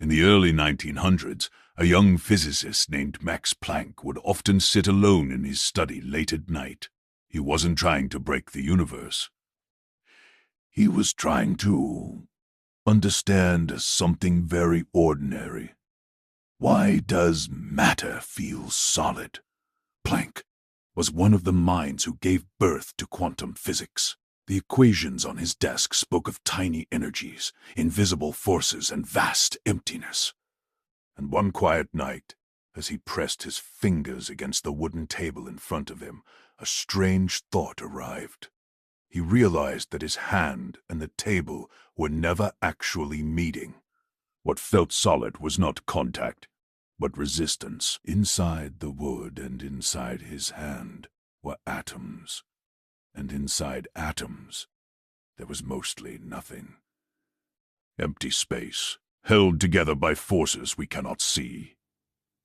In the early 1900s, a young physicist named Max Planck would often sit alone in his study late at night. He wasn't trying to break the universe. He was trying to understand something very ordinary. Why does matter feel solid? Planck was one of the minds who gave birth to quantum physics. The equations on his desk spoke of tiny energies, invisible forces, and vast emptiness. And one quiet night, as he pressed his fingers against the wooden table in front of him, a strange thought arrived. He realized that his hand and the table were never actually meeting. What felt solid was not contact, but resistance. Inside the wood and inside his hand were atoms. And inside atoms, there was mostly nothing. Empty space, held together by forces we cannot see.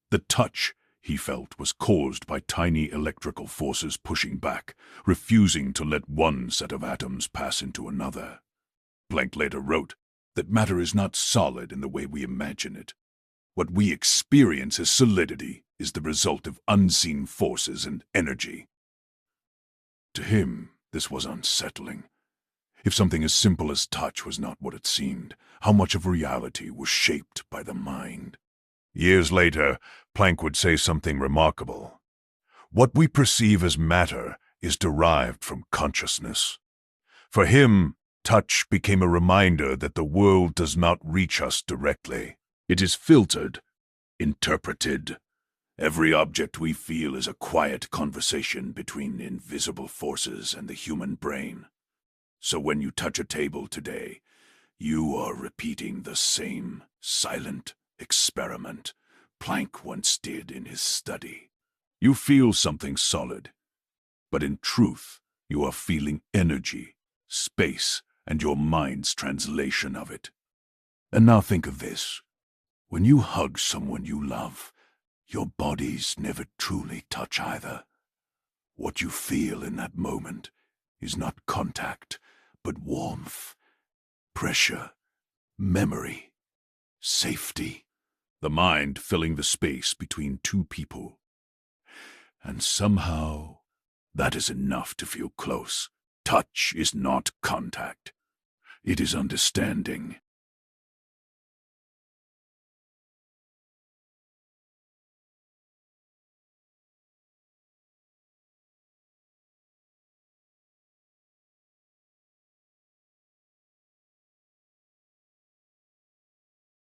The touch, he felt, was caused by tiny electrical forces pushing back, refusing to let one set of atoms pass into another. Planck later wrote that matter is not solid in the way we imagine it. What we experience as solidity is the result of unseen forces and energy. To him, this was unsettling. If something as simple as touch was not what it seemed, how much of reality was shaped by the mind? Years later, Planck would say something remarkable. What we perceive as matter is derived from consciousness. For him, touch became a reminder that the world does not reach us directly. It is filtered, interpreted. Every object we feel is a quiet conversation between invisible forces and the human brain. So when you touch a table today, you are repeating the same silent experiment Planck once did in his study. You feel something solid, but in truth, you are feeling energy, space, and your mind's translation of it. And now think of this. When you hug someone you love, your bodies never truly touch either. What you feel in that moment is not contact, but warmth, pressure, memory, safety. The mind filling the space between two people. And somehow, that is enough to feel close. Touch is not contact. It is understanding.